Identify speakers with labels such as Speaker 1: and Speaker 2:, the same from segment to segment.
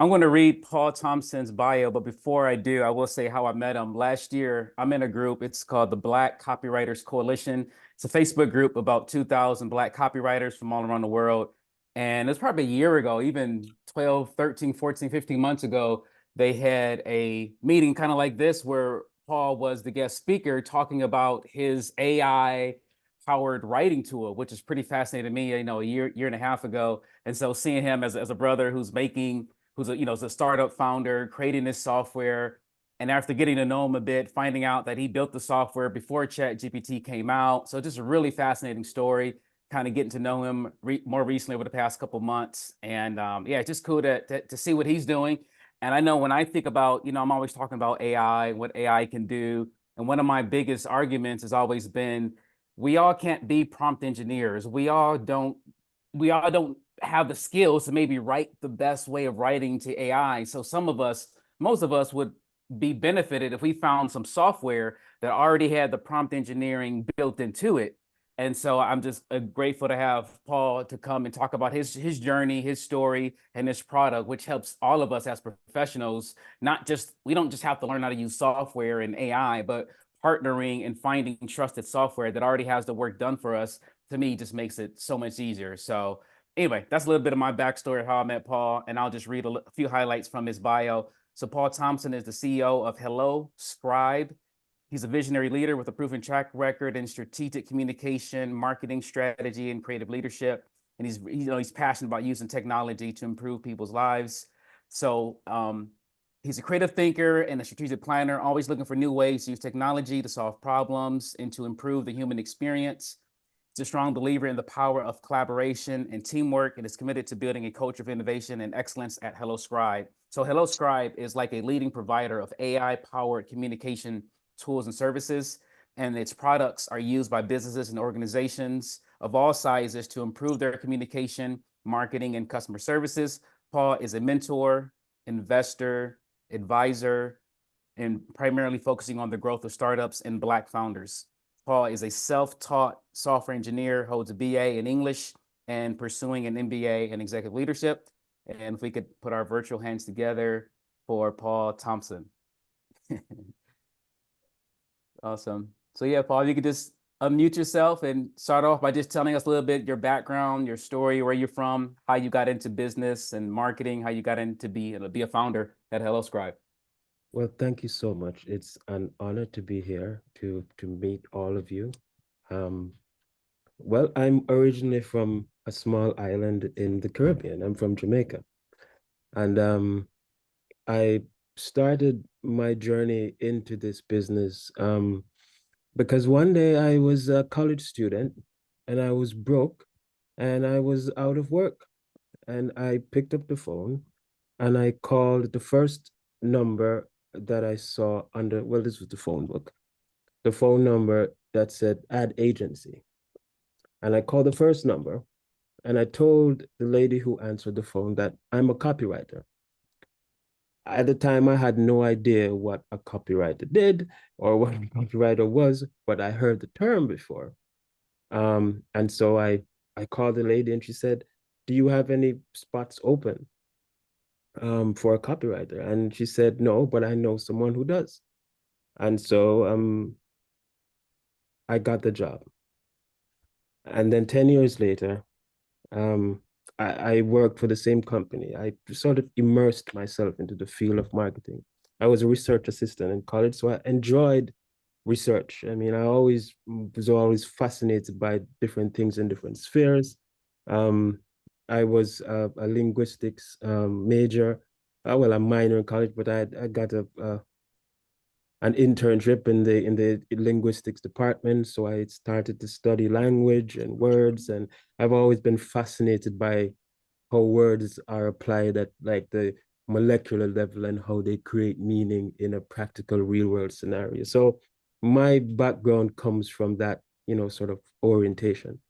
Speaker 1: I'm going to read Paul Thompson's bio, but before I do, I will say how I met him. Last year, I'm in a group. It's called the Black Copywriters Coalition. It's a Facebook group about 2,000 Black copywriters from all around the world. And it's probably a year ago, even 12, 13, 14, 15 months ago, they had a meeting kind of like this where Paul was the guest speaker talking about his AI powered writing tool, which is pretty fascinating to me, a year and a half ago. And so seeing him as a brother who's a startup founder creating this software. And after getting to know him a bit, finding out that he built the software before ChatGPT came out. So just a really fascinating story, kind of getting to know him more recently over the past couple months. And yeah, it's just cool to see what he's doing. And I know when I think about, I'm always talking about AI, what AI can do. And one of my biggest arguments has always been, we all can't be prompt engineers. We all don't have the skills to maybe write the best way of writing to AI. So most of us would be benefited if we found some software that already had the prompt engineering built into it. And so I'm just grateful to have Paul to come and talk about his journey, his story, and his product, which helps all of us as professionals. Not just We don't just have to learn how to use software and AI, but partnering and finding trusted software that already has the work done for us. To me, just makes it so much easier. So anyway, that's a little bit of my backstory of how I met Paul, and I'll just read a few highlights from his bio. So Paul Thompson is the CEO of HelloScribe. He's a visionary leader with a proven track record in strategic communication, marketing strategy, and creative leadership. And he's passionate about using technology to improve people's lives. So he's a creative thinker and a strategic planner, always looking for new ways to use technology to solve problems and to improve the human experience. He's a strong believer in the power of collaboration and teamwork and is committed to building a culture of innovation and excellence at HelloScribe. So HelloScribe is like a leading provider of AI-powered communication tools and services, and its products are used by businesses and organizations of all sizes to improve their communication, marketing, and customer services. Paul is a mentor, investor, advisor, and primarily focusing on the growth of startups and Black founders. Paul is a self-taught software engineer, holds a BA in English, and pursuing an MBA in executive leadership. And if we could put our virtual hands together for Paul Thompson. Awesome. So yeah, Paul, you could just unmute yourself and start off by just telling us a little bit your background, your story, where you're from, how you got into business and marketing, how you got into be a founder at HelloScribe.
Speaker 2: Well, thank you so much. It's an honor to be here to meet all of you. Um, well, I'm originally from a small island in the Caribbean. I'm from Jamaica. And I started my journey into this business because one day I was a college student and I was broke and I was out of work. And I picked up the phone and I called the first number that I saw under, well, this was the phone book, the phone number that said ad agency. And I called the first number and I told the lady who answered the phone that I'm a copywriter. At the time, I had no idea what a copywriter did or what a copywriter was, but I heard the term before. And so I called the lady and she said, "Do you have any spots open for a copywriter?" And she said, "No, but I know someone who does." And so I got the job. And then 10 years later, um, I worked for the same company. I sort of immersed myself into the field of marketing. I was a research assistant in college, so I enjoyed research. I mean, I always was always fascinated by different things in different spheres. Um, I was a linguistics major, well, a minor in college, but I got an internship in the linguistics department. So I started to study language and words, and I've always been fascinated by how words are applied at like the molecular level and how they create meaning in a practical real world scenario. So my background comes from that, sort of orientation.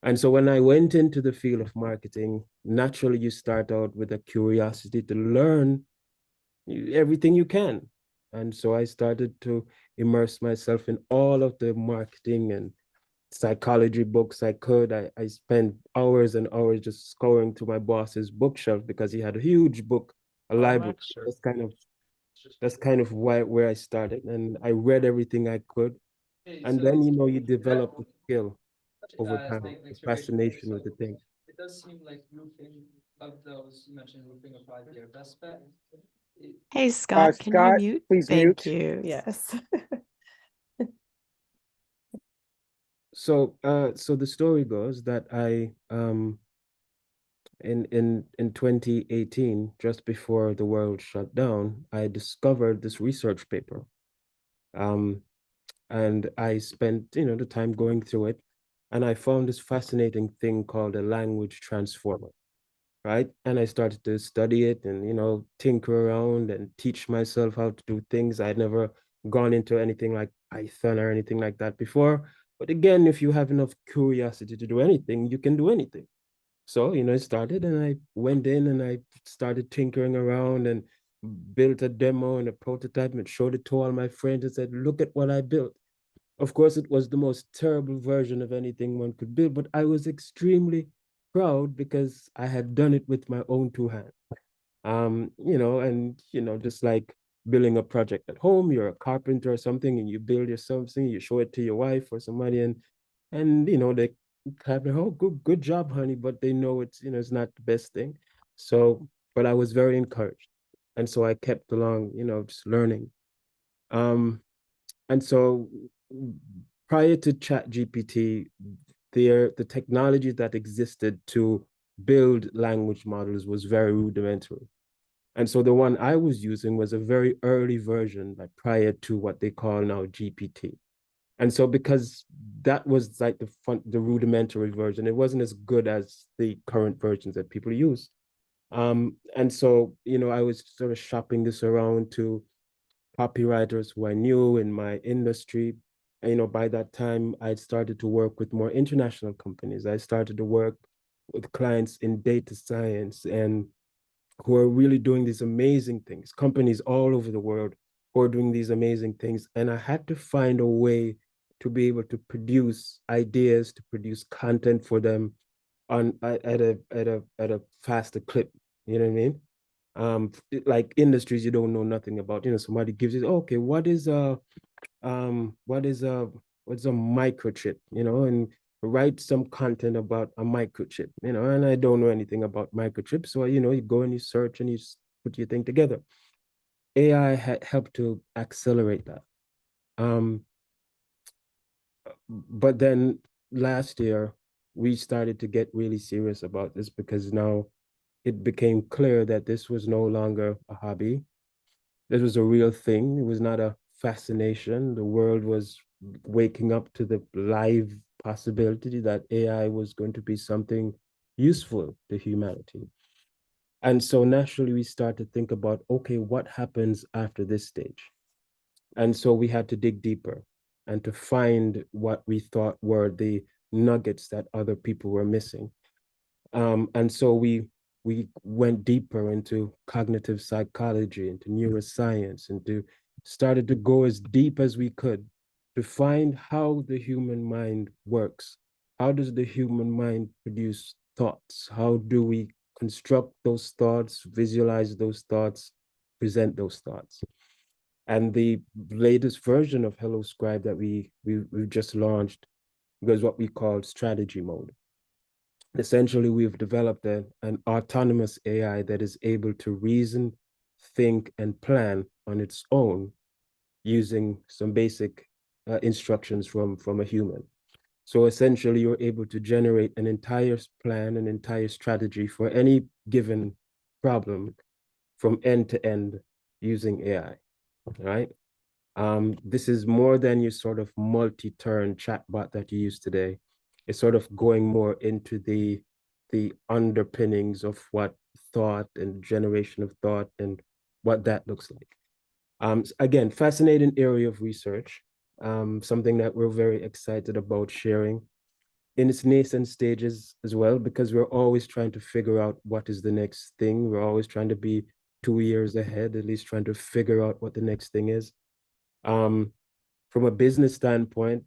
Speaker 2: And so when I went into the field of marketing, naturally you start out with a curiosity to learn everything you can. And so I started to immerse myself in all of the marketing and psychology books I could. I spent hours and hours just scouring through my boss's bookshelf because he had a huge book a library. That's kind of where I started, and I read everything I could. And then you develop a skill over time, a fascination with the thing.
Speaker 3: Hey, Scott, can you
Speaker 4: Scott,
Speaker 3: mute?
Speaker 4: please
Speaker 3: Thank
Speaker 4: mute.
Speaker 3: you. Yes.
Speaker 2: So the story goes that I in 2018, just before the world shut down, I discovered this research paper. And I spent, the time going through it, and I found this fascinating thing called a language transformer, right? And I started to study it and, tinker around and teach myself how to do things. I'd never gone into anything like Python or anything like that before. But again, if you have enough curiosity to do anything, you can do anything. So, I started and I went in and I started tinkering around and built a demo and a prototype and showed it to all my friends and said, look at what I built. Of course, it was the most terrible version of anything one could build, but I was extremely proud because I had done it with my own two hands. Just like building a project at home, you're a carpenter or something, and you build your something, you show it to your wife or somebody, and they clap their, oh, good job, honey, but they know it's not the best thing. So, but I was very encouraged, and so I kept along, just learning. And so prior to Chat GPT, the technology that existed to build language models was very rudimentary. And so the one I was using was a very early version, like prior to what they call now GPT. And so because that was like the rudimentary version, it wasn't as good as the current versions that people use. And so, I was sort of shopping this around to copywriters who I knew in my industry. And, by that time, I'd started to work with more international companies. I started to work with clients in data science and who are really doing these amazing things, companies all over the world who are doing these amazing things. And I had to find a way to be able to produce ideas, to produce content for them at a faster clip. You know what I mean? Like industries you don't know nothing about. Somebody gives you, okay, what is what's a microchip? And write some content about a microchip. And I don't know anything about microchips, so you go and you search and you put your thing together. AI helped to accelerate that. Um, but then last year we started to get really serious about this because now it became clear that this was no longer a hobby. This was a real thing. It was not a fascination. The world was waking up to the live possibility that AI was going to be something useful to humanity. And so naturally, we start to think about, okay, what happens after this stage? And so we had to dig deeper and to find what we thought were the nuggets that other people were missing. And so we went deeper into cognitive psychology, into neuroscience, and to started to go as deep as we could to find how the human mind works. How does the human mind produce thoughts? How do we construct those thoughts, visualize those thoughts, present those thoughts? And the latest version of HelloScribe that we just launched was what we call strategy mode. Essentially, we've developed an autonomous AI that is able to reason, think, and plan on its own using some basic instructions from a human. So essentially, you're able to generate an entire plan, an entire strategy for any given problem from end to end using AI, right? This is more than your sort of multi-turn chatbot that you use today. It's sort of going more into the underpinnings of what thought and generation of thought and what that looks like. Again, fascinating area of research, something that we're very excited about sharing in its nascent stages as well, because we're always trying to figure out what is the next thing. We're always trying to be 2 years ahead, at least trying to figure out what the next thing is. Um, from a business standpoint,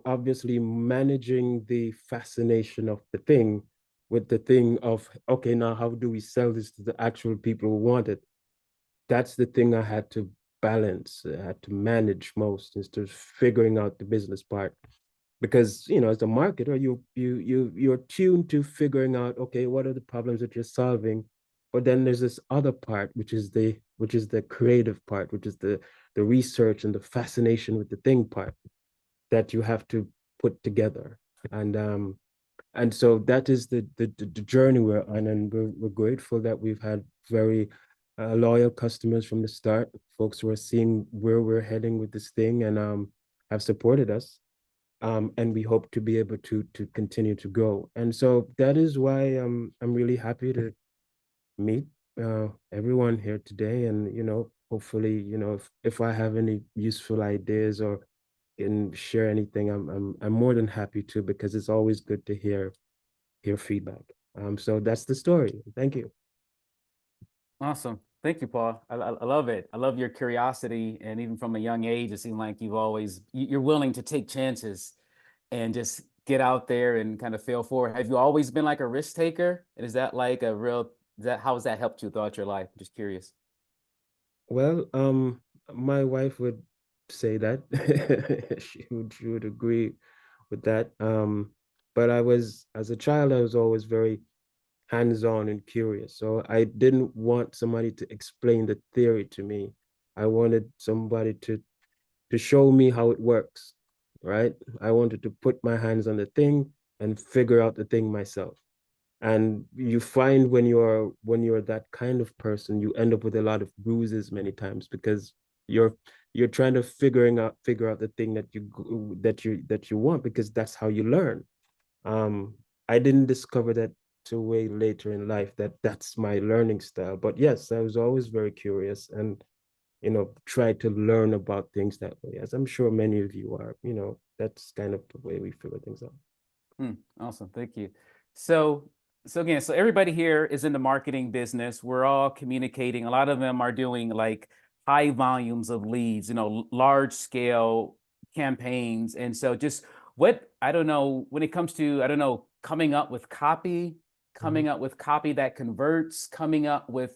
Speaker 2: obviously managing the fascination of the thing with the thing of, okay, now how do we sell this to the actual people who want it? that's the thing I had to balance, I had to manage most instead of figuring out the business part. Because as a marketer, you're tuned to figuring out, okay, what are the problems that you're solving, but then there's this other part, which is the creative part, which is the research and the fascination with the thing part that you have to put together. And so that is the journey we're on, and we're grateful that we've had very loyal customers from the start, folks who are seeing where we're heading with this thing, and have supported us. And we hope to be able to continue to grow. And so that is why I'm really happy to meet everyone here today. And hopefully, if I have any useful ideas or can share anything, I'm more than happy to, because it's always good to hear feedback. So that's the story. Thank you.
Speaker 1: Awesome. Thank you, Paul. I love it. I love your curiosity. And even from a young age, it seemed like you're willing to take chances and just get out there and kind of fail forward. Have you always been like a risk taker? And is that like how has that helped you throughout your life? I'm just curious.
Speaker 2: Well, my wife would say that. She would agree with that. But as a child, I was always very hands-on and curious. So I didn't want somebody to explain the theory to me. I wanted somebody to show me how it works, right? I wanted to put my hands on the thing and figure out the thing myself. And you find when you're that kind of person, you end up with a lot of bruises many times, because you're trying to figure out the thing that you want, because that's how you learn. I didn't discover that till way later in life, that's my learning style. But yes, I was always very curious, and try to learn about things that way, as I'm sure many of you are. That's kind of the way we figure things out.
Speaker 1: Awesome. Thank you. So, so everybody here is in the marketing business. We're all communicating. A lot of them are doing like high volumes of leads, large scale campaigns. And so just I don't know, when it comes to, I don't know, coming up with copy that converts, coming up with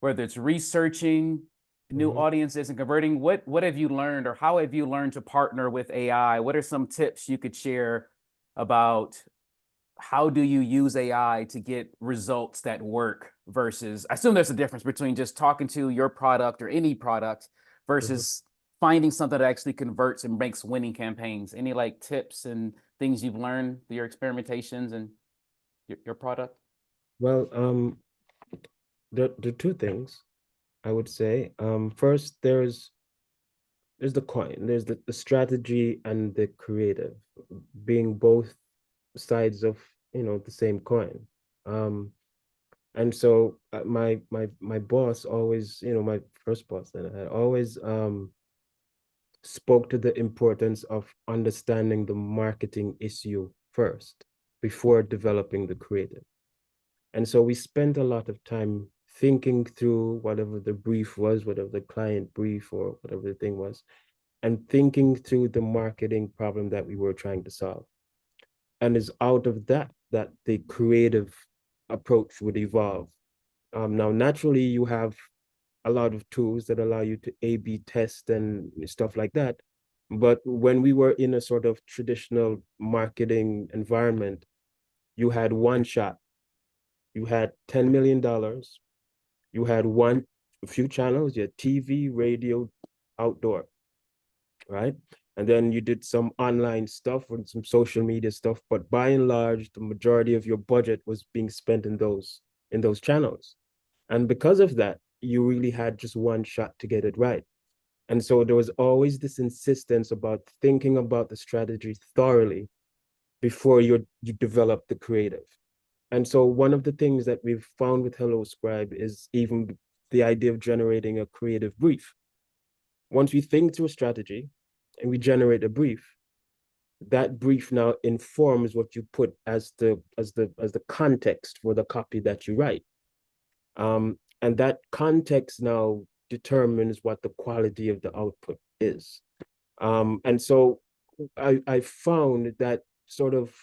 Speaker 1: whether it's researching new audiences and converting, what have you learned, or how have you learned to partner with AI? What are some tips you could share about how do you use AI to get results that work versus, I assume there's a difference between just talking to your product or any product versus finding something that actually converts and makes winning campaigns. Any like tips and things you've learned through your experimentations and your product?
Speaker 2: Well, the two things I would say. First, there's the coin. There's the strategy and the creative, being both sides of the same coin. And so my boss always, my first boss that I had, always spoke to the importance of understanding the marketing issue first before developing the creative. And so we spent a lot of time thinking through whatever the brief was, whatever the client brief or whatever the thing was, and thinking through the marketing problem that we were trying to solve. And it's out of that the creative approach would evolve. Now, naturally, you have a lot of tools that allow you to A/B test and stuff like that. But when we were in a sort of traditional marketing environment, you had one shot. You had $10 million. You had a few channels. You had TV, radio, outdoor, right? And then you did some online stuff and some social media stuff. But by and large, the majority of your budget was being spent in those channels. And because of that, you really had just one shot to get it right. And so there was always this insistence about thinking about the strategy thoroughly before you develop the creative. And so one of the things that we've found with HelloScribe is even the idea of generating a creative brief. Once we think through a strategy and we generate a brief, that brief now informs what you put as the context for the copy that you write. And that context now determines what the quality of the output is. And so I found that sort of,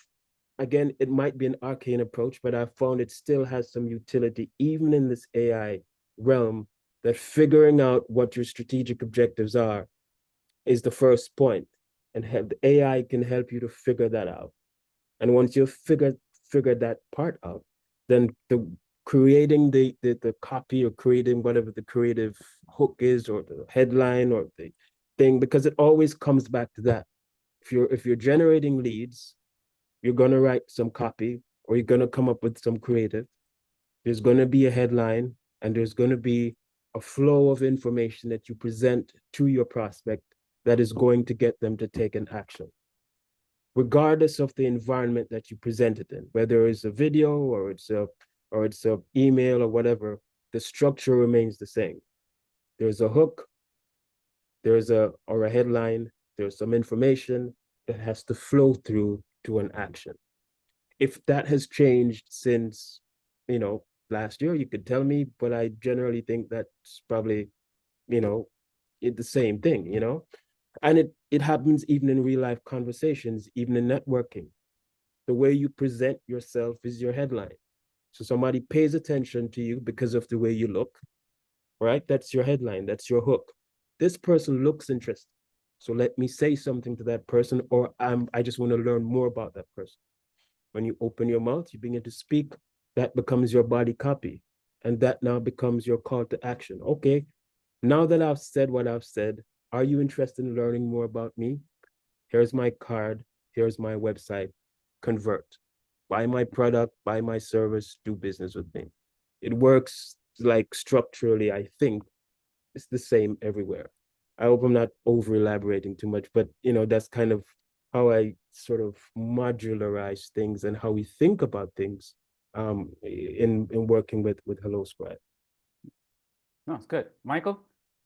Speaker 2: again, it might be an arcane approach, but I found it still has some utility, even in this AI realm, that figuring out what your strategic objectives are is the first point, and the AI can help you to figure that out. And once you've figured that part out, then creating the copy or creating whatever the creative hook is or the headline or the thing, because it always comes back to that. If you're generating leads, you're going to write some copy or you're going to come up with some creative. There's going to be a headline and there's going to be a flow of information that you present to your prospect that is going to get them to take an action, regardless of the environment that you present it in, whether it's a video or it's a email or whatever. The structure remains the same. There's a hook, or a headline, there's some information that has to flow through to an action. If that has changed since, last year, you could tell me, but I generally think that's probably, the same thing, and it happens even in real life conversations, even in networking. The way you present yourself is your headline. So somebody pays attention to you because of the way you look, right? That's your headline, that's your hook. This person looks interesting, so let me say something to that person, or I just want to learn more about that person. When you open your mouth, you begin to speak, that becomes your body copy, and that now becomes your call to action. Okay, now that I've said what I've said, are you interested in learning more about me? Here's my card, here's my website, convert. Buy my product, buy my service, do business with me. It works like structurally, I think it's the same everywhere. I hope I'm not over elaborating too much, but that's kind of how I sort of modularize things and how we think about things in working with HelloScribe.
Speaker 1: No, it's good. Michael,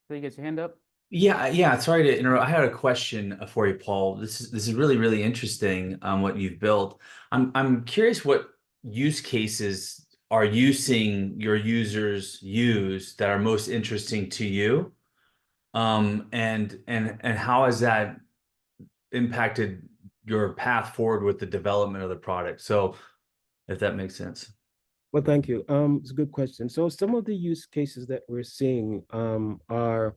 Speaker 1: so you get your hand up.
Speaker 4: Yeah. Sorry to interrupt. I had a question for you, Paul. This is really, really interesting what you've built. I'm curious what use cases are you seeing your users use that are most interesting to you, and how has that impacted your path forward with the development of the product? So, if that makes sense.
Speaker 2: Well, thank you. It's a good question. So some of the use cases that we're seeing are,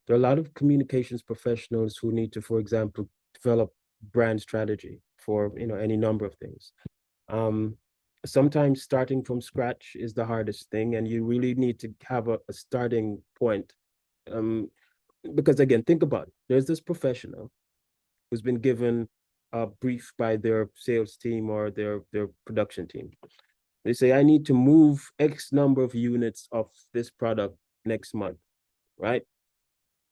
Speaker 2: there are a lot of communications professionals who need to, for example, develop brand strategy for any number of things. Sometimes starting from scratch is the hardest thing, and you really need to have a starting point. Because again, think about it. There's this professional who's been given a brief by their sales team or their production team. They say, I need to move X number of units of this product next month, right?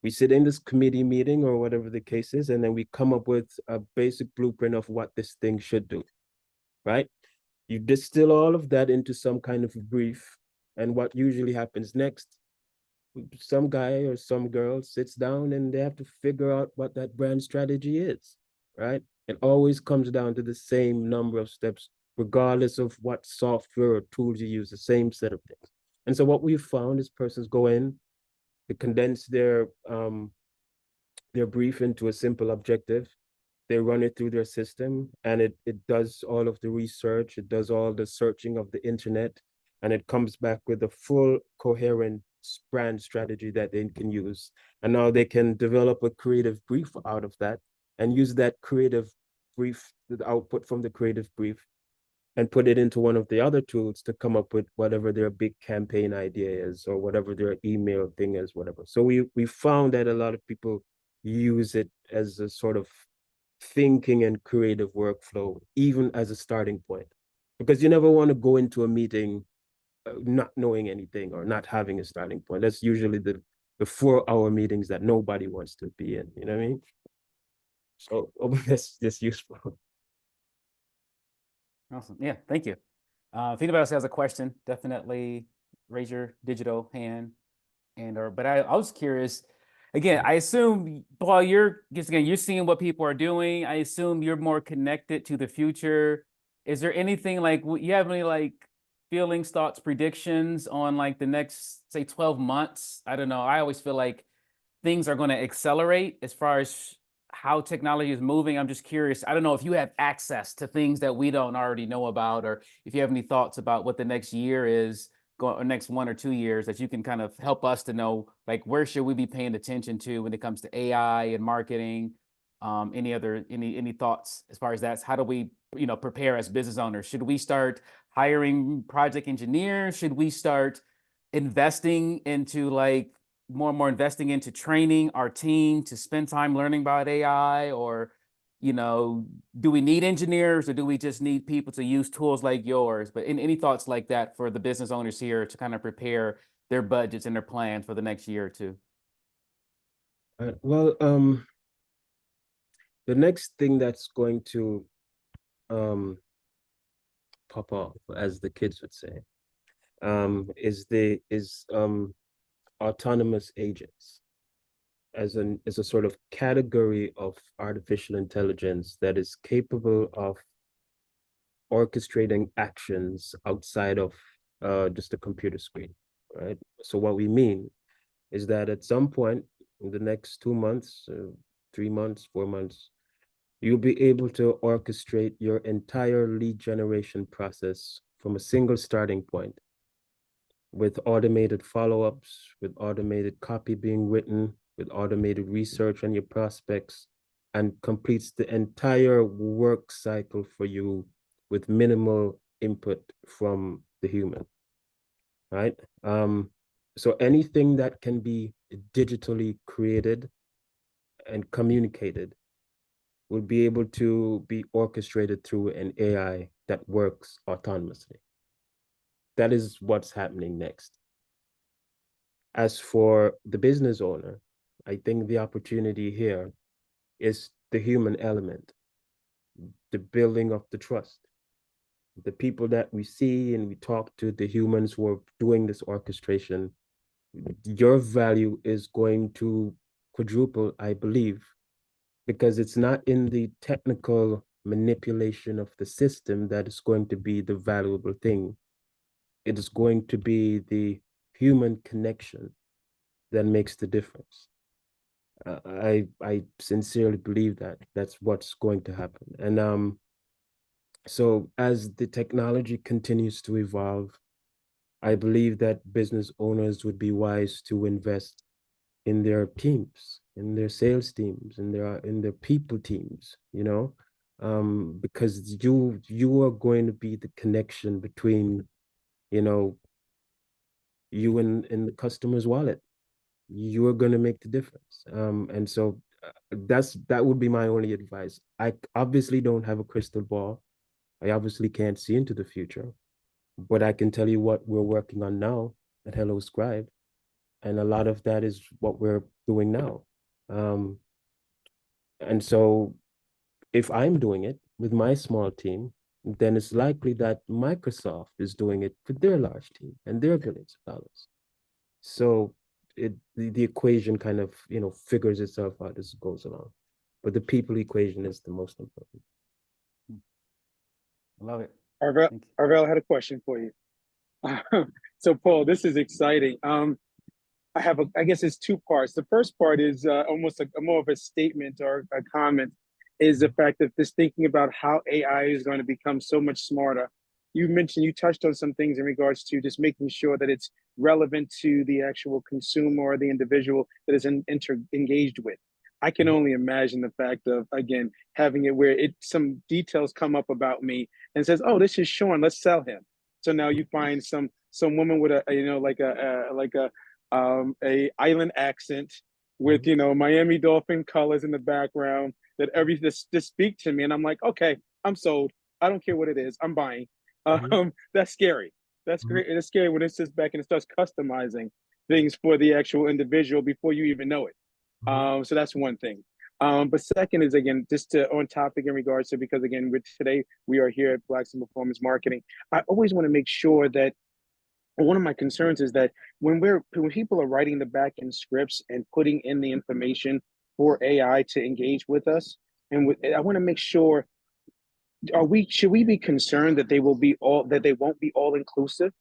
Speaker 2: We sit in this committee meeting or whatever the case is, and then we come up with a basic blueprint of what this thing should do, right? You distill all of that into some kind of a brief, and what usually happens next, some guy or some girl sits down and they have to figure out what that brand strategy is, right? It always comes down to the same number of steps, regardless of what software or tools you use, the same set of things. And so what we've found is persons go in, they condense their brief into a simple objective, they run it through their system, and it does all of the research, it does all the searching of the internet, and it comes back with a full coherent brand strategy that they can use. And now they can develop a creative brief out of that and use that creative brief, the output from the creative brief, and put it into one of the other tools to come up with whatever their big campaign idea is or whatever their email thing is, whatever. So we found that a lot of people use it as a sort of thinking and creative workflow, even as a starting point, because you never want to go into a meeting not knowing anything or not having a starting point. That's usually the 4-hour meetings that nobody wants to be in, you know what I mean? So that's useful.
Speaker 1: Awesome. Yeah, thank you. If anybody else has a question, definitely raise your digital hand. But I was curious. Again, I assume, Paul, you're seeing what people are doing. I assume you're more connected to the future. Is there anything like you have any like feelings, thoughts, predictions on like the next, say, 12 months? I don't know. I always feel like things are going to accelerate as far as how technology is moving. I'm just curious. I don't know if you have access to things that we don't already know about, or if you have any thoughts about what the next year is next 1 or 2 years that you can kind of help us to know, like, where should we be paying attention to when it comes to AI and marketing? Any thoughts as far as that's how do we, prepare as business owners? Should we start hiring project engineers? Should we start investing into like more and more investing into training our team to spend time learning about AI? Or, do we need engineers, or do we just need people to use tools like yours? But any thoughts like that for the business owners here to kind of prepare their budgets and their plans for the next year or two?
Speaker 2: Well, the next thing that's going to pop off, as the kids would say, is autonomous agents as a sort of category of artificial intelligence that is capable of orchestrating actions outside of just a computer screen, right? So what we mean is that at some point in the next 2 months, 3 months, 4 months, you'll be able to orchestrate your entire lead generation process from a single starting point, with automated follow-ups, with automated copy being written, with automated research on your prospects, and completes the entire work cycle for you with minimal input from the human, right? So anything that can be digitally created and communicated will be able to be orchestrated through an AI that works autonomously. That is what's happening next. As for the business owner, I think the opportunity here is the human element, the building of the trust. The people that we see and we talk to, the humans who are doing this orchestration, your value is going to quadruple, I believe, because it's not in the technical manipulation of the system that is going to be the valuable thing. It is going to be the human connection that makes the difference. I sincerely believe that that's what's going to happen. And so as the technology continues to evolve, I believe that business owners would be wise to invest in their teams, in their sales teams, in their people teams, because you are going to be the connection between, you and the customer's wallet. You are going to make the difference. And so that would be my only advice. I obviously don't have a crystal ball. I obviously can't see into the future, but I can tell you what we're working on now at HelloScribe. And a lot of that is what we're doing now. And so if I'm doing it with my small team, then it's likely that Microsoft is doing it with their large team and their billions of dollars. So the equation kind of, figures itself out as it goes along. But the people equation is the most important.
Speaker 1: I love it.
Speaker 5: Arvel had a question for you. So Paul, this is exciting. I guess it's 2 parts. The first part is almost more of a statement or a comment, is the fact that this thinking about how AI is going to become so much smarter. You touched on some things in regards to just making sure that it's relevant to the actual consumer or the individual that is engaged with. I can only imagine the fact of, again, having it where some details come up about me and says, "Oh, this is Sean, let's sell him." So now you find some woman with a island accent with Miami Dolphin colors in the background that just speak to me, and I'm like, okay, I'm sold. I don't care what it is, I'm buying. That's scary. That's great. It's scary when it sits back and it starts customizing things for the actual individual before you even know it. So that's one thing. But second is, again, just on topic in regards to, because again, today we are here at Blacks in Performance Marketing. I always want to make sure that one of my concerns is that when people are writing the back end scripts and putting in the information for AI to engage with us, I want to make sure, should we be concerned that they won't be all inclusive?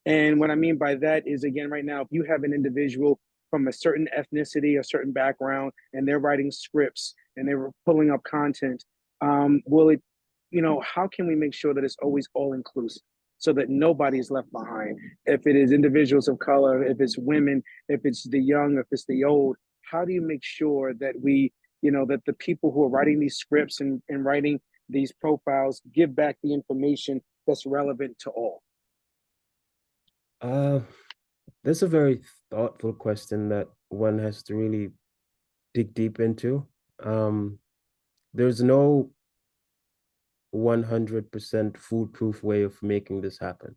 Speaker 5: And what I mean by that is, again, right now, if you have an individual from a certain ethnicity, a certain background, and they're writing scripts and they're pulling up content, how can we make sure that it's always all inclusive? so that nobody is left behind. If it is individuals of color, if it's women, if it's the young, if it's the old, how do you make sure that that the people who are writing these scripts and writing these profiles give back the information that's relevant to all?
Speaker 2: That's a very thoughtful question that one has to really dig deep into. There's no 100% foolproof way of making this happen,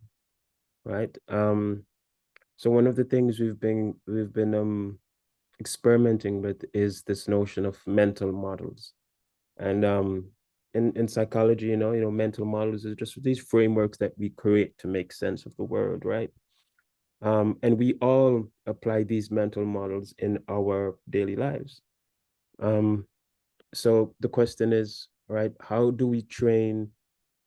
Speaker 2: right? So one of the things we've been experimenting with is this notion of mental models. And in psychology, mental models is just these frameworks that we create to make sense of the world, right? And we all apply these mental models in our daily lives. So the question is, right, how do we train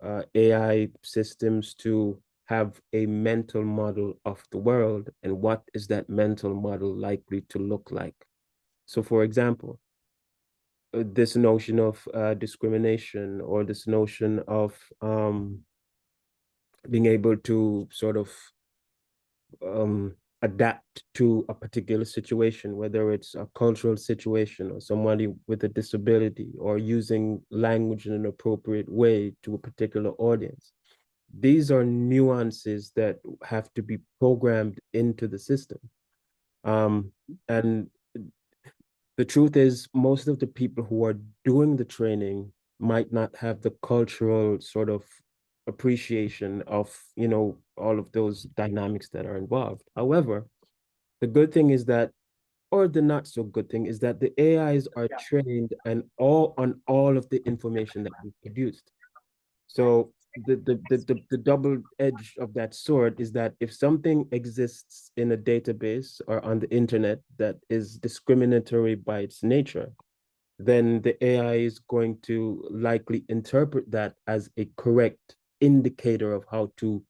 Speaker 2: AI systems to have a mental model of the world, and what is that mental model likely to look like? So for example, this notion of discrimination, or this notion of being able to sort of adapt to a particular situation, whether it's a cultural situation or somebody with a disability, or using language in an appropriate way to a particular audience. These are nuances that have to be programmed into the system. And the truth is, most of the people who are doing the training might not have the cultural sort of appreciation of, all of those dynamics that are involved. However, the good thing is that, or the not so good thing is that the AIs are trained on all of the information that we produced. So the double edge of that sword is that if something exists in a database or on the internet that is discriminatory by its nature, then the AI is going to likely interpret that as a correct indicator of how to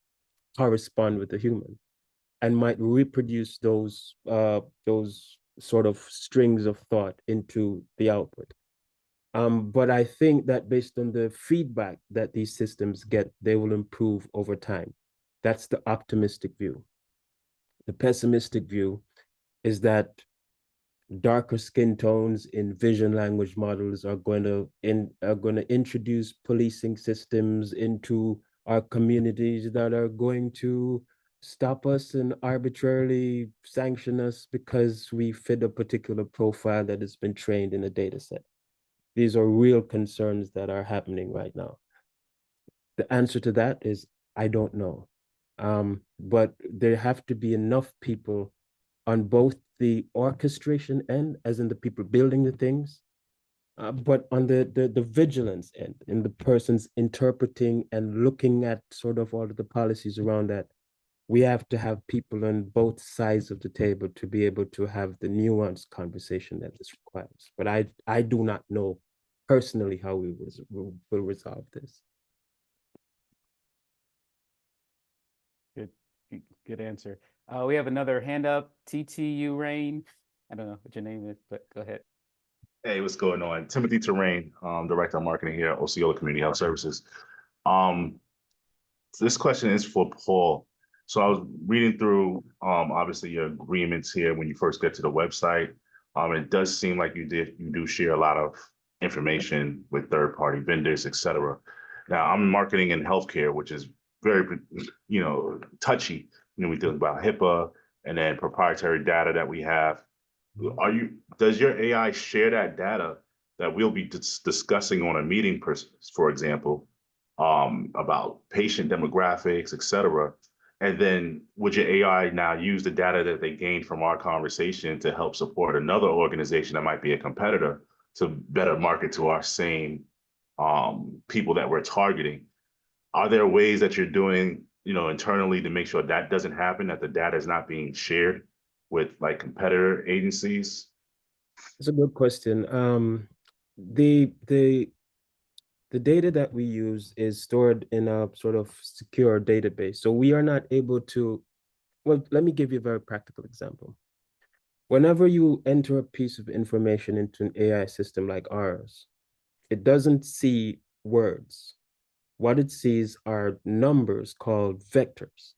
Speaker 2: correspond with the human, and might reproduce those sort of strings of thought into the output. But I think that based on the feedback that these systems get, they will improve over time. That's the optimistic view. The pessimistic view is that darker skin tones in vision language models are going to introduce policing systems into our communities that are going to stop us and arbitrarily sanction us because we fit a particular profile that has been trained in a data set. These are real concerns that are happening right now. The answer to that is, I don't know. But there have to be enough people on both the orchestration end, as in the people building the things, but on the vigilance end, in the person's interpreting and looking at sort of all of the policies around that. We have to have people on both sides of the table to be able to have the nuanced conversation that this requires. But I do not know personally how we will resolve this.
Speaker 1: Good answer. We have another hand up, TTU Rain. I don't know what your name is, but go ahead.
Speaker 6: Hey, what's going on? Timothy Terrain, Director of Marketing here at Osceola Community Health Services. This question is for Paul. So I was reading through, obviously, your agreements here when you first get to the website. It does seem like you do share a lot of information with third-party vendors, et cetera. Now, I'm marketing in healthcare, which is very, touchy. We talk about HIPAA and then proprietary data that we have. Does your AI share that data that we'll be discussing on a meeting, for example, about patient demographics, et cetera? And then would your AI now use the data that they gained from our conversation to help support another organization that might be a competitor to better market to our same people that we're targeting? Are there ways that you're doing, internally to make sure that doesn't happen, that the data is not being shared with like competitor agencies?
Speaker 2: It's a good question. The data that we use is stored in a sort of secure database. So we are not able to, well, let me give you a very practical example. Whenever you enter a piece of information into an AI system like ours, it doesn't see words. what it sees are numbers called vectors.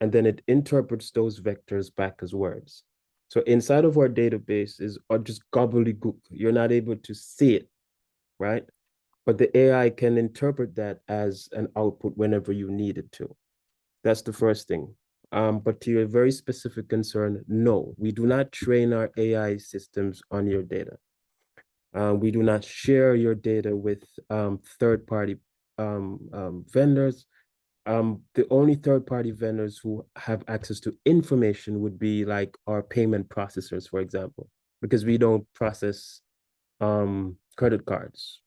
Speaker 2: And then it interprets those vectors back as words. So inside of our database is just gobbledygook. You're not able to see it, right? But the AI can interpret that as an output whenever you need it to. That's the first thing. But to your very specific concern, no, we do not train our AI systems on your data. We do not share your data with third-party vendors. The only third-party vendors who have access to information would be like our payment processors, for example, because we don't process credit cards.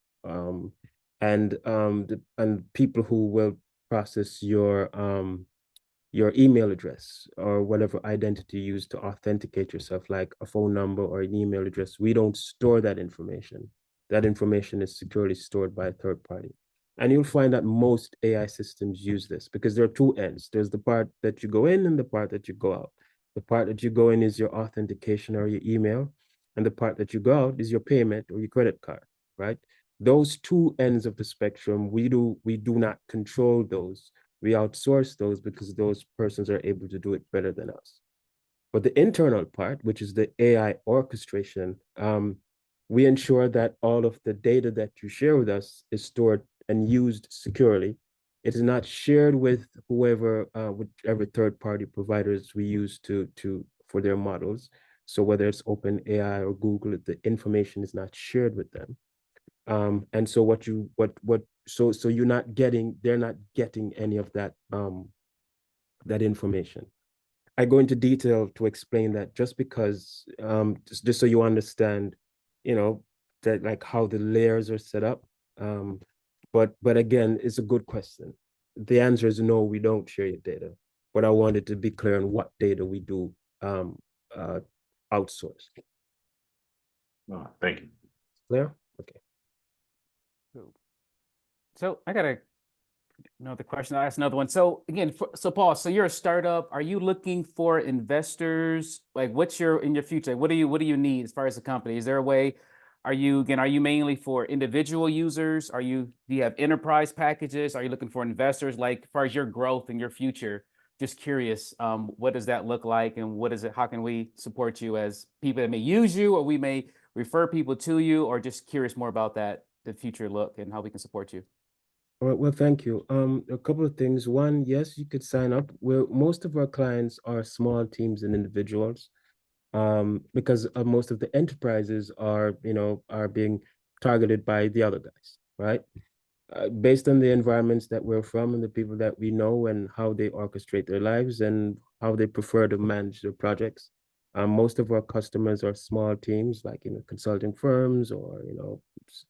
Speaker 2: And people who will process your email address or whatever identity you use to authenticate yourself, like a phone number or an email address. We don't store that information. That information is securely stored by a third party. And you'll find that most AI systems use this because there are two ends. There's the part that you go in and the part that you go out. The part that you go in is your authentication or your email, and the part that you go out is your payment or your credit card, right? Those two ends of the spectrum, we do not control those. We outsource those because those persons are able to do it better than us. But the internal part, which is the AI orchestration, we ensure that all of the data that you share with us is stored and used securely. It is not shared with whichever third-party providers we use for their models. So whether it's OpenAI or Google, the information is not shared with them. And so they're not getting any of that that information. I go into detail to explain that just because just so you understand, that like how the layers are set up. But again, it's a good question. The answer is no, we don't share your data. But I wanted to be clear on what data we do outsource.
Speaker 6: Thank you.
Speaker 2: Clear? Okay.
Speaker 1: So I got another question. I'll ask another one. So again, so Paul, so you're a startup. Are you looking for investors? Like, what's in your future? What do you need as far as the company? Is there a way? Are you mainly for individual users? Do you have enterprise packages? Are you looking for investors? Like, as far as your growth and your future, just curious, what does that look like, and what is it? How can we support you as people that may use you, or we may refer people to you, or just curious more about that, the future look, and how we can support you?
Speaker 2: Well, thank you. A couple of things. One, yes, you could sign up. Most of our clients are small teams and individuals, because most of the enterprises are being targeted by the other guys, right? Based on the environments that we're from and the people that we know and how they orchestrate their lives and how they prefer to manage their projects. Most of our customers are small teams, like consulting firms or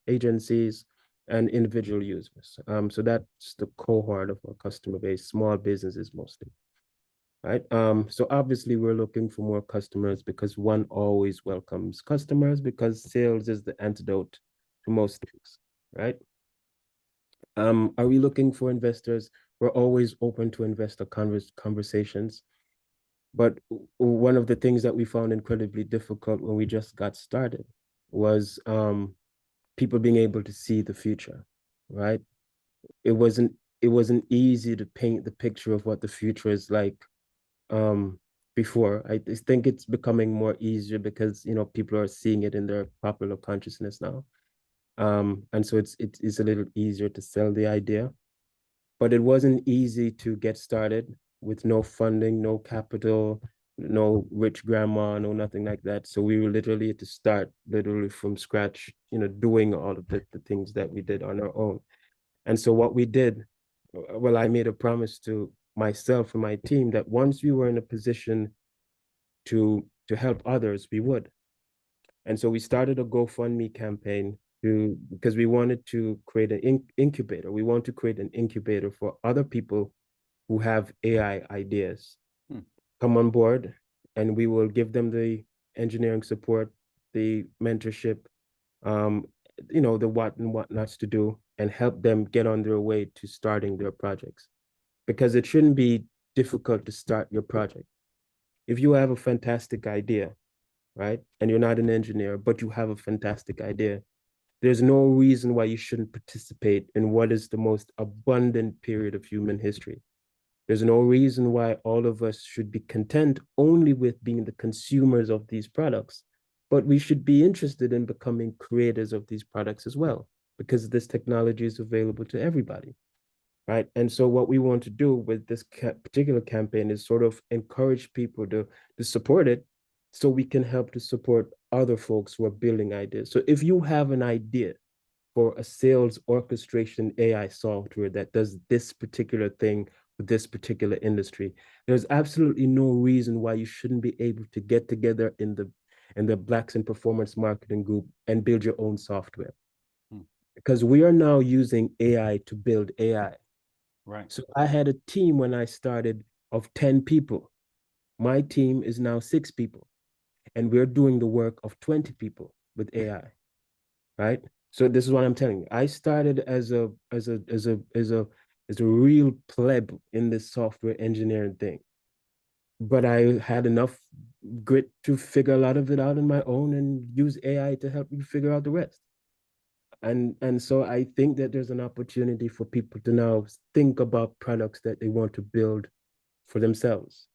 Speaker 2: agencies and individual users. So that's the cohort of our customer base, small businesses mostly. Right. So obviously we're looking for more customers because one always welcomes customers, because sales is the antidote to most things, right? Are we looking for investors? We're always open to investor conversations. But one of the things that we found incredibly difficult when we just got started was people being able to see the future, right? It wasn't easy to paint the picture of what the future is like before. I think it's becoming more easier because people are seeing it in their popular consciousness now. And so it's a little easier to sell the idea. But it wasn't easy to get started with no funding, no capital, no rich grandma, no nothing like that. So we were literally to start literally from scratch, doing all of the things that we did on our own. And so what we did, well, I made a promise to myself and my team that once we were in a position to help others, we would. And so we started a GoFundMe campaign because we wanted to create an incubator. We want to create an incubator for other people who have AI ideas. Come on board, and we will give them the engineering support, the mentorship, the what and whatnots to do, and help them get on their way to starting their projects. Because it shouldn't be difficult to start your project. If you have a fantastic idea, right, and you're not an engineer, but you have a fantastic idea, there's no reason why you shouldn't participate in what is the most abundant period of human history. There's no reason why all of us should be content only with being the consumers of these products, but we should be interested in becoming creators of these products as well, because this technology is available to everybody, right? And so what we want to do with this particular campaign is sort of encourage people to support it, so we can help to support other folks who are building ideas. So if you have an idea for a sales orchestration AI software that does this particular thing with this particular industry, there's absolutely no reason why you shouldn't be able to get together in the Blacks in Performance Marketing group and build your own software. Because we are now using AI to build AI.
Speaker 1: Right.
Speaker 2: So I had a team when I started of 10 people. My team is now 6 people, and we're doing the work of 20 people with AI, right? So this is what I'm telling you. I started as a real pleb in this software engineering thing, but I had enough grit to figure a lot of it out on my own and use AI to help me figure out the rest. And so I think that there's an opportunity for people to now think about products that they want to build for themselves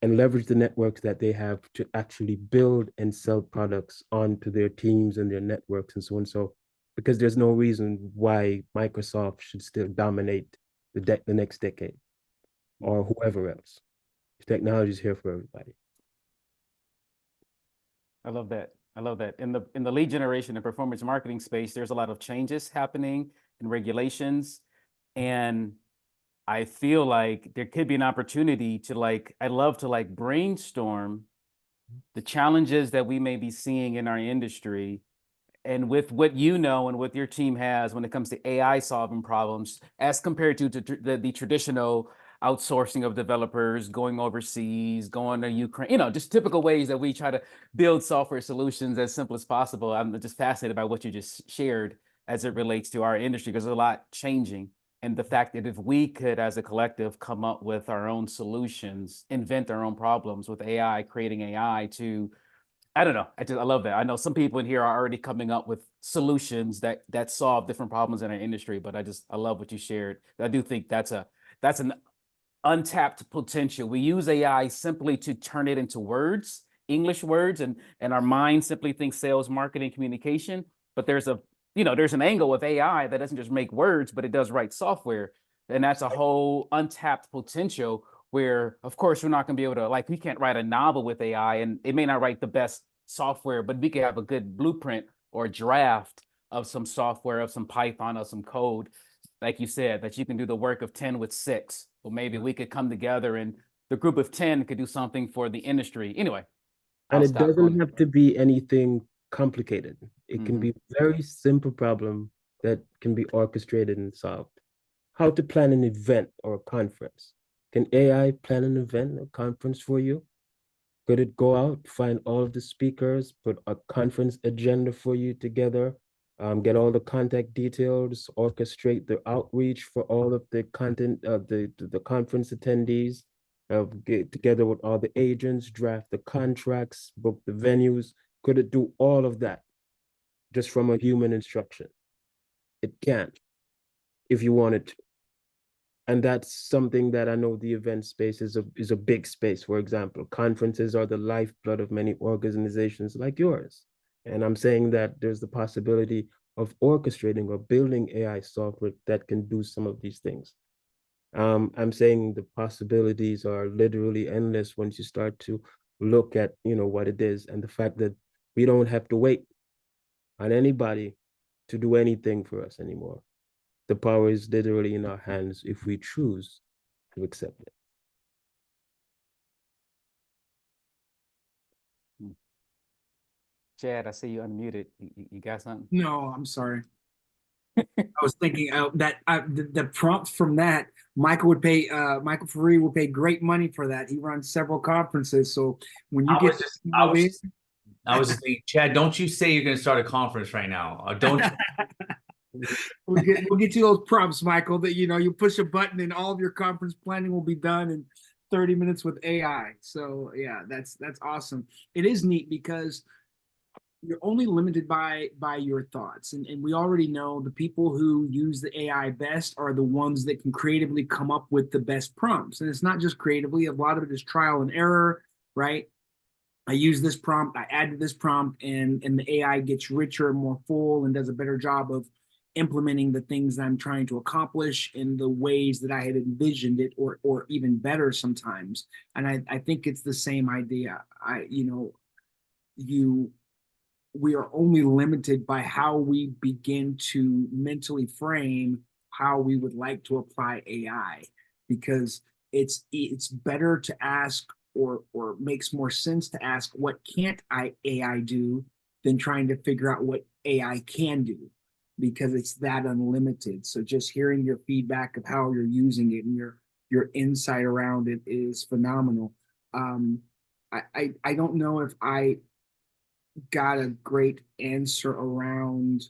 Speaker 2: and leverage the networks that they have to actually build and sell products onto their teams and their networks and so on. So, because there's no reason why Microsoft should still dominate the next decade, or whoever else. Technology is here for everybody.
Speaker 1: I love that. I love that. In the lead generation and performance marketing space, there's a lot of changes happening and regulations. And I feel like there could be an opportunity to I'd love to brainstorm the challenges that we may be seeing in our industry, and with what you know and what your team has when it comes to AI solving problems, as compared to the traditional outsourcing of developers, going overseas, going to Ukraine, just typical ways that we try to build software solutions as simple as possible. I'm just fascinated by what you just shared as it relates to our industry, because there's a lot changing. And the fact that if we could, as a collective, come up with our own solutions, invent our own problems with AI, creating AI to, I don't know, I love that. I know some people in here are already coming up with solutions that solve different problems in our industry, but I love what you shared. I do think that's an untapped potential. We use AI simply to turn it into words, English words, and our mind simply thinks sales, marketing, communication. But there's an angle with AI that doesn't just make words, but it does write software. And that's a whole untapped potential where, of course, we're not going to be able to, we can't write a novel with AI, and it may not write the best software, but we can have a good blueprint or draft of some software, of some Python, of some code, like you said, that you can do the work of 10 with 6. Well, maybe we could come together and the group of 10 could do something for the industry. Anyway,
Speaker 2: and it doesn't have to be anything complicated. It can be a very simple problem that can be orchestrated and solved. How to plan an event or a conference. Can AI plan an event or conference for you? Could it go out, find all of the speakers, put a conference agenda for you together, get all the contact details, orchestrate the outreach for all of the content of the conference attendees, get together with all the agents, draft the contracts, book the venues? Could it do all of that just from a human instruction? It can, if you wanted to. And that's something that I know the event space is a big space. For example, conferences are the lifeblood of many organizations like yours. And I'm saying that there's the possibility of orchestrating or building AI software that can do some of these things. I'm saying the possibilities are literally endless once you start to look at, what it is, and the fact that we don't have to wait on anybody to do anything for us anymore. The power is literally in our hands if we choose to accept it.
Speaker 1: Chad, I see you unmuted. You got something?
Speaker 7: No, I'm sorry. I was thinking the prompt from that, Michael Ferree would pay great money for that. He runs several conferences. So when you
Speaker 4: I was just thinking, Chad, don't you say you're going to start a conference right now. Don't
Speaker 7: we'll get you those prompts, Michael, that you push a button and all of your conference planning will be done in 30 minutes with AI. So yeah, that's awesome. It is neat because you're only limited by your thoughts, and we already know the people who use the AI best are the ones that can creatively come up with the best prompts. And it's not just creatively, a lot of it is trial and error, right? I use this prompt, I add to this prompt, and the AI gets richer and more full and does a better job of implementing the things that I'm trying to accomplish in the ways that I had envisioned it, or even better sometimes. And I think it's the same idea. You we are only limited by how we begin to mentally frame how we would like to apply AI, because it's better to ask, or makes more sense to ask, what can't AI do, than trying to figure out what AI can do, because it's that unlimited. So just hearing your feedback of how you're using it and your insight around it is phenomenal. I don't know if I got a great answer around,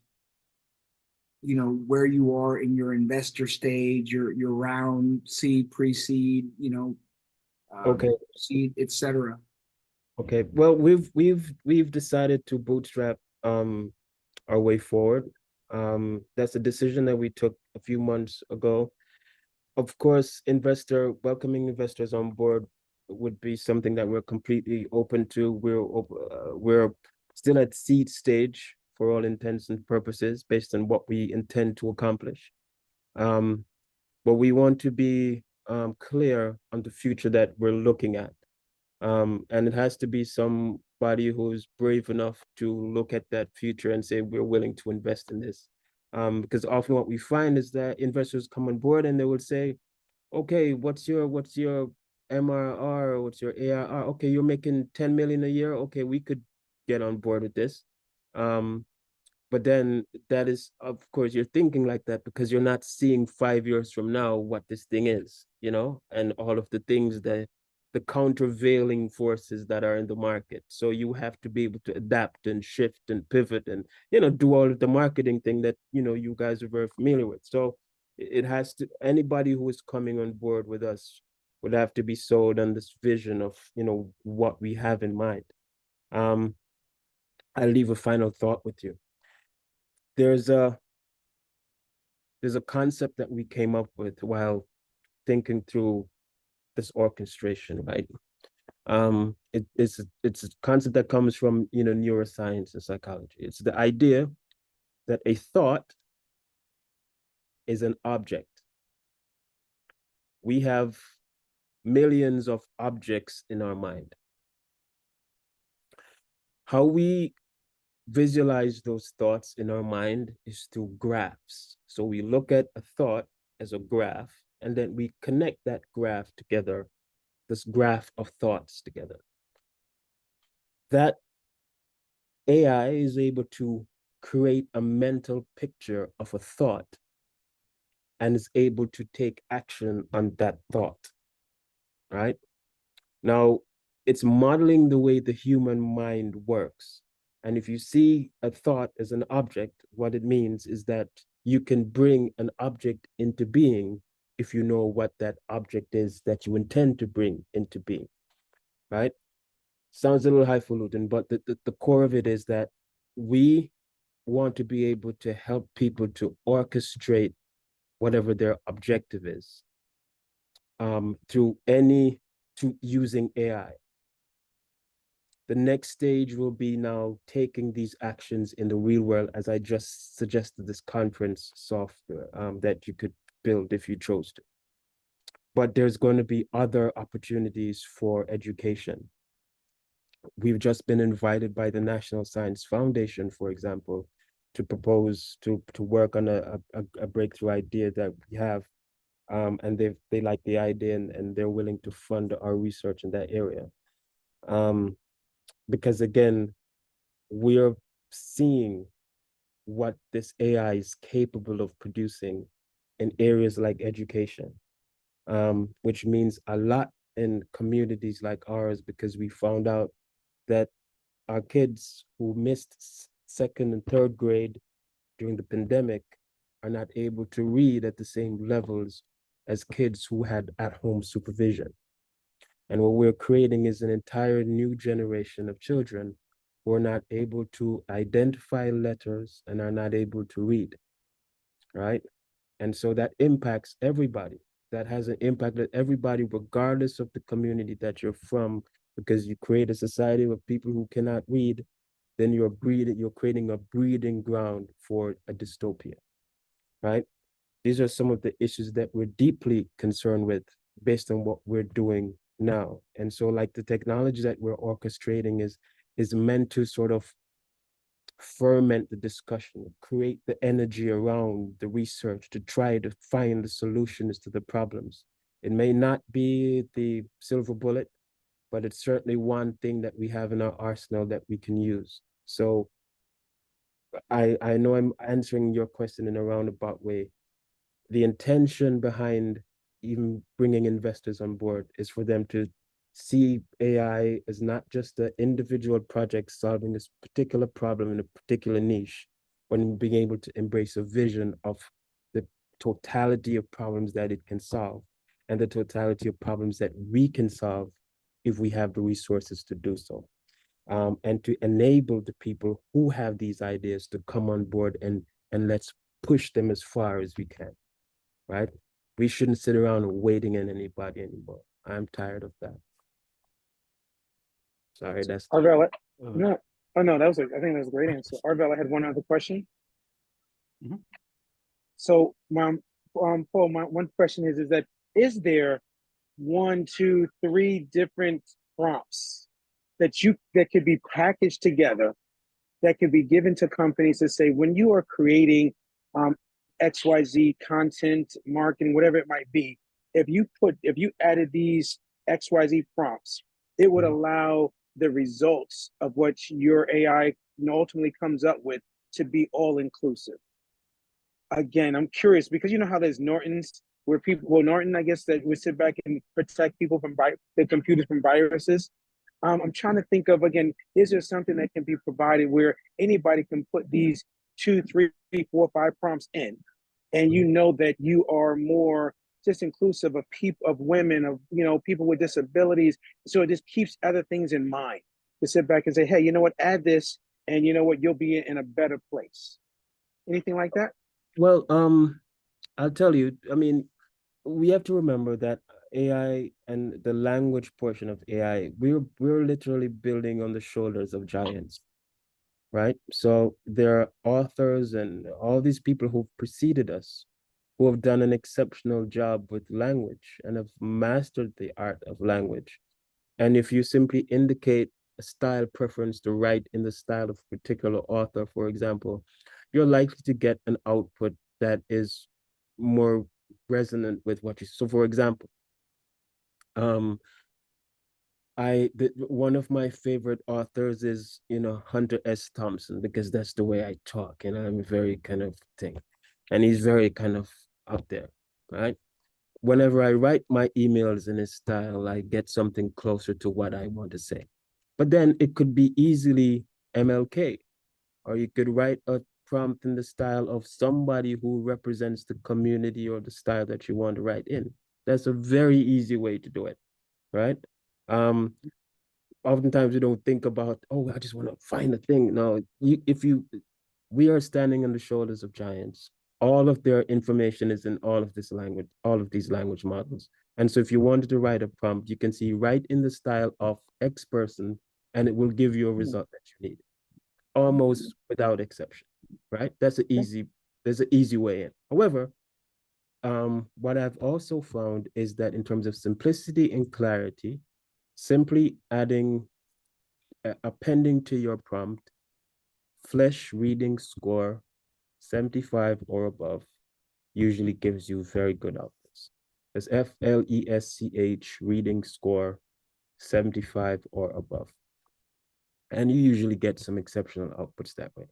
Speaker 7: where you are in your investor stage, your round, seed, pre-seed,
Speaker 2: Okay.
Speaker 7: seed, etc.
Speaker 2: Okay. Well, we've decided to bootstrap our way forward. That's a decision that we took a few months ago. Of course, welcoming investors on board would be something that we're completely open to. We're still at seed stage for all intents and purposes, based on what we intend to accomplish. But we want to be clear on the future that we're looking at. And it has to be somebody who's brave enough to look at that future and say, we're willing to invest in this. Because often what we find is that investors come on board and they will say, okay, what's your MRR? What's your ARR? Okay, you're making 10 million a year. Okay, we could get on board with this. But then that is, of course, you're thinking like that because you're not seeing 5 years from now what this thing is, and all of the things that the countervailing forces that are in the market. So you have to be able to adapt and shift and pivot and, do all of the marketing thing that, you guys are very familiar with. So it has to, anybody who is coming on board with us would have to be sold on this vision of, what we have in mind. I'll leave a final thought with you. There's a concept that we came up with while thinking through this orchestration, right? It's a concept that comes from neuroscience and psychology. It's the idea that a thought is an object. We have millions of objects in our mind. How we visualize those thoughts in our mind is through graphs. So we look at a thought as a graph, and then we connect that graph together, this graph of thoughts together. That AI is able to create a mental picture of a thought and is able to take action on that thought, right? Now, it's modeling the way the human mind works. And if you see a thought as an object, what it means is that you can bring an object into being if you know what that object is that you intend to bring into being, right? Sounds a little highfalutin, but the core of it is that we want to be able to help people to orchestrate whatever their objective is through using AI. The next stage will be now taking these actions in the real world, as I just suggested, this conference software that you could build if you chose to. But there's going to be other opportunities for education. We've just been invited by the National Science Foundation, for example, to propose to work on a breakthrough idea that we have. And they like the idea, and they're willing to fund our research in that area. Because again, we're seeing what this AI is capable of producing in areas like education, which means a lot in communities like ours, because we found out that our kids who missed second and third grade during the pandemic are not able to read at the same levels as kids who had at-home supervision. And what we're creating is an entire new generation of children who are not able to identify letters and are not able to read, right? And so that impacts everybody. That has an impact on everybody, regardless of the community that you're from, because you create a society with people who cannot read, then you're creating a breeding ground for a dystopia, right? These are some of the issues that we're deeply concerned with based on what we're doing now. And so like the technology that we're orchestrating is meant to sort of ferment the discussion, create the energy around the research to try to find the solutions to the problems. It may not be the silver bullet, but it's certainly one thing that we have in our arsenal that we can use. So I know I'm answering your question in a roundabout way. The intention behind even bringing investors on board is for them to see AI as not just an individual project solving this particular problem in a particular niche, when being able to embrace a vision of the totality of problems that it can solve and the totality of problems that we can solve if we have the resources to do so. And to enable the people who have these ideas to come on board and let's push them as far as we can, right? We shouldn't sit around waiting on anybody anymore. I'm tired of that. Sorry, that's
Speaker 5: Arvell, no, oh no, I think that was a great answer. Arvell, I had one other question.
Speaker 1: Mhm.
Speaker 5: So, Paul, my one question is that is there 1, 2, 3 different prompts that could be packaged together that could be given to companies to say when you are creating XYZ content, marketing, whatever it might be, if you added these XYZ prompts, it would allow the results of what your AI ultimately comes up with to be all inclusive. Again, I'm curious because you know how there's Norton's where Norton, I guess, that would sit back and protect people from the computers from viruses. I'm trying to think of, again, is there something that can be provided where anybody can put these 2, 3, 4, 5 prompts in, and you know that you are more just inclusive of people, of women, of people with disabilities. So it just keeps other things in mind to sit back and say, hey, you know what, add this, and you know what, you'll be in a better place. Anything like that?
Speaker 2: Well, I'll tell you, I mean, we have to remember that AI and the language portion of AI, we're literally building on the shoulders of giants, right? So there are authors and all these people who've preceded us who have done an exceptional job with language and have mastered the art of language. And if you simply indicate a style preference to write in the style of a particular author, for example, you're likely to get an output that is more resonant with what you. So, for example, um, one of my favorite authors is Hunter S. Thompson, because that's the way I talk, and I'm very kind of thing, and he's very kind of out there, right? Whenever I write my emails in his style, I get something closer to what I want to say. But then it could be easily MLK, or you could write a prompt in the style of somebody who represents the community or the style that you want to write in. That's a very easy way to do it, right? Um, Oftentimes we don't think about, oh, I just want to find a thing. No, we are standing on the shoulders of giants. All of their information is in all of this language, all of these language models. And so if you wanted to write a prompt, you can see write in the style of X person, and it will give you a result that you need, almost without exception, right? There's an easy way in. However, what I've also found is that in terms of simplicity and clarity, simply appending to your prompt, flesh reading score 75 or above usually gives you very good outputs. It's FLESCH reading score 75 or above. And you usually get some exceptional outputs that way.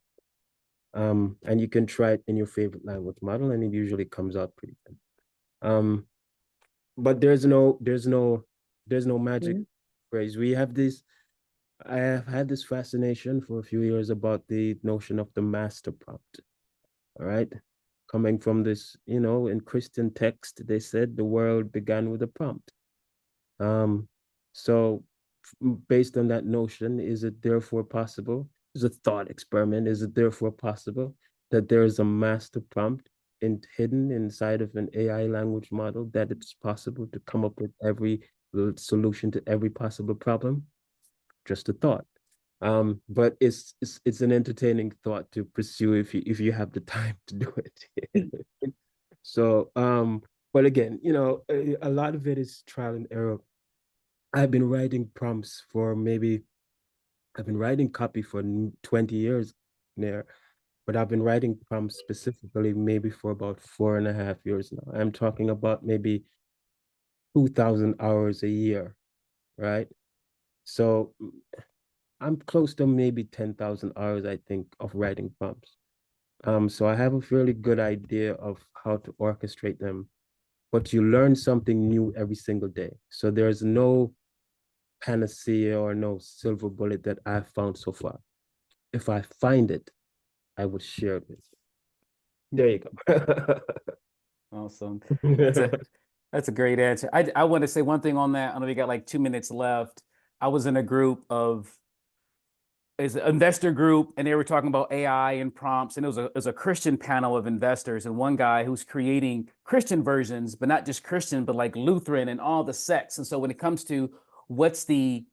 Speaker 2: And you can try it in your favorite language model, and it usually comes out pretty good. But there's no magic phrase. I have had this fascination for a few years about the notion of the master prompt. All right. Coming from this, in Christian text, they said the world began with a prompt. So based on that notion, is it therefore possible? Is a thought experiment. Is it therefore possible that there is a master prompt hidden inside of an AI language model, that it's possible to come up with every solution to every possible problem? Just a thought. But it's an entertaining thought to pursue if you have the time to do it. So, but again, a lot of it is trial and error. I've been writing prompts for I've been writing copy for 20 years there, but I've been writing prompts specifically maybe for about 4.5 years now. I'm talking about maybe 2,000 hours a year, right? So I'm close to maybe 10,000 hours, I think, of writing prompts. So I have a fairly good idea of how to orchestrate them, but you learn something new every single day. So there's no panacea or no silver bullet that I've found so far. If I find it, I would share it with you. There you go.
Speaker 1: Awesome. That's a great answer. I want to say one thing on that. I know we got like 2 minutes left. I was in a group it's an investor group, and they were talking about AI and prompts, and it was a Christian panel of investors, and one guy who's creating Christian versions, but not just Christian, but like Lutheran and all the sects. And so when it comes to what's the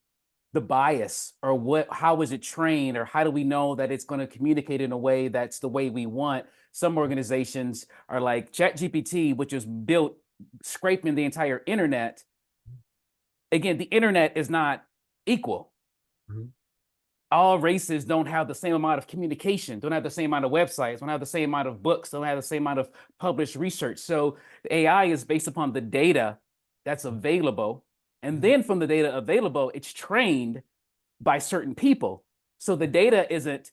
Speaker 1: bias, or how is it trained, or how do we know that it's going to communicate in a way that's the way we want? Some organizations are like ChatGPT, which is built scraping the entire internet. Again, the internet is not equal.
Speaker 2: Mhm.
Speaker 1: All races don't have the same amount of communication, don't have the same amount of websites, don't have the same amount of books, don't have the same amount of published research. So the AI is based upon the data that's available. And then from the data available, it's trained by certain people. So the data isn't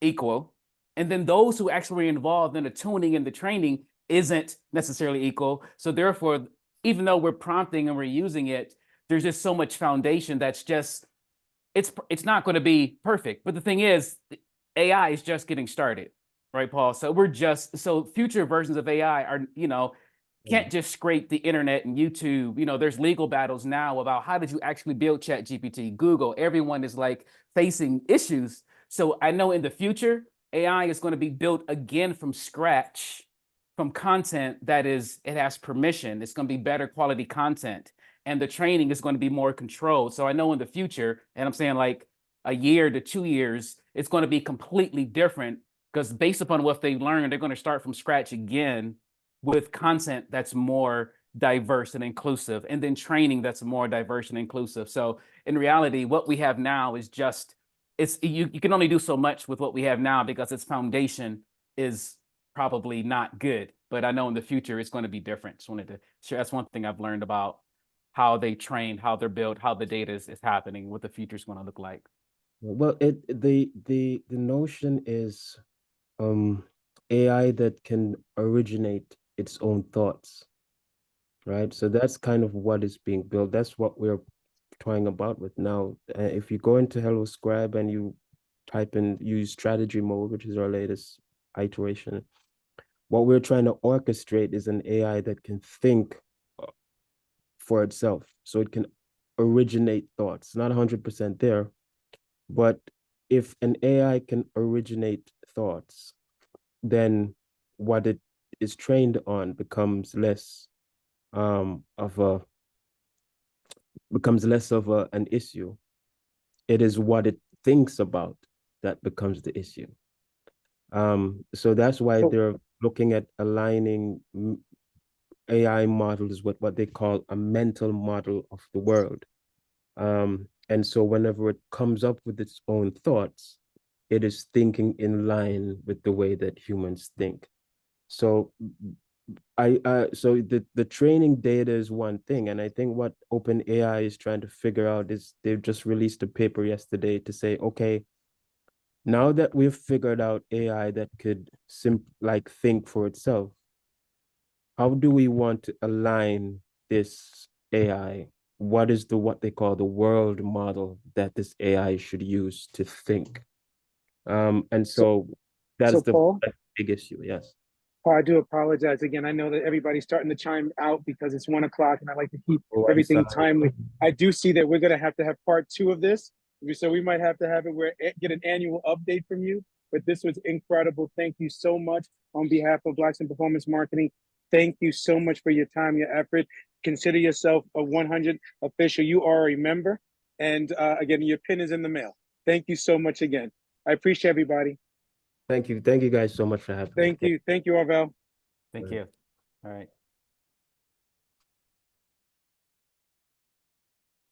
Speaker 1: equal. And then those who actually were involved in the tuning and the training isn't necessarily equal. So therefore, even though we're prompting and we're using it, there's just so much foundation that's just, it's not going to be perfect. But the thing is, AI is just getting started, right, Paul? So future versions of AI are, can't just scrape the internet and YouTube. There's legal battles now about how did you actually build ChatGPT, Google, everyone is like facing issues. So I know in the future, AI is going to be built again from scratch, from content it has permission. It's going to be better quality content, and the training is going to be more controlled. So I know in the future, and I'm saying like a year to 2 years, it's going to be completely different, because based upon what they learned, they're going to start from scratch again with content that's more diverse and inclusive, and then training that's more diverse and inclusive. So in reality, what we have now is just, you can only do so much with what we have now, because its foundation is probably not good. But I know in the future it's going to be different. Just wanted to share. That's one thing I've learned about how they train, how they're built, how the data is happening, what the future is going to look like.
Speaker 2: Well, the notion is AI that can originate its own thoughts, right? So that's kind of what is being built. That's what we're toying about with now. If you go into HelloScribe and you use strategy mode, which is our latest iteration, what we're trying to orchestrate is an AI that can think for itself. So it can originate thoughts. Not 100% there, but if an AI can originate thoughts, then what it is trained on becomes less of an issue. It is what it thinks about that becomes the issue. So that's why they're looking at aligning AI models with what they call a mental model of the world. And so whenever it comes up with its own thoughts, it is thinking in line with the way that humans think. So so the training data is one thing, and I think what OpenAI is trying to figure out is they've just released a paper yesterday to say, okay, now that we've figured out AI that could think for itself, how do we want to align this AI? What is what they call the world model that this AI should use to think? And so that's the
Speaker 5: Paul,
Speaker 2: big issue, yes.
Speaker 5: Paul, I do apologize again. I know that everybody's starting to chime out because it's 1 o'clock and I like to keep everything timely. I do see that we're going to have part 2 of this. So we might have to have it where get an annual update from you. But this was incredible. Thank you so much on behalf of Blacks in Performance Marketing. Thank you so much for your time, your effort. Consider yourself a 100 official. You are a member. And again, your pin is in the mail. Thank you so much again. I appreciate everybody.
Speaker 2: Thank you. Thank you guys so much for having me.
Speaker 5: Thank you. Thank you, Arvel.
Speaker 1: Thank you. All right.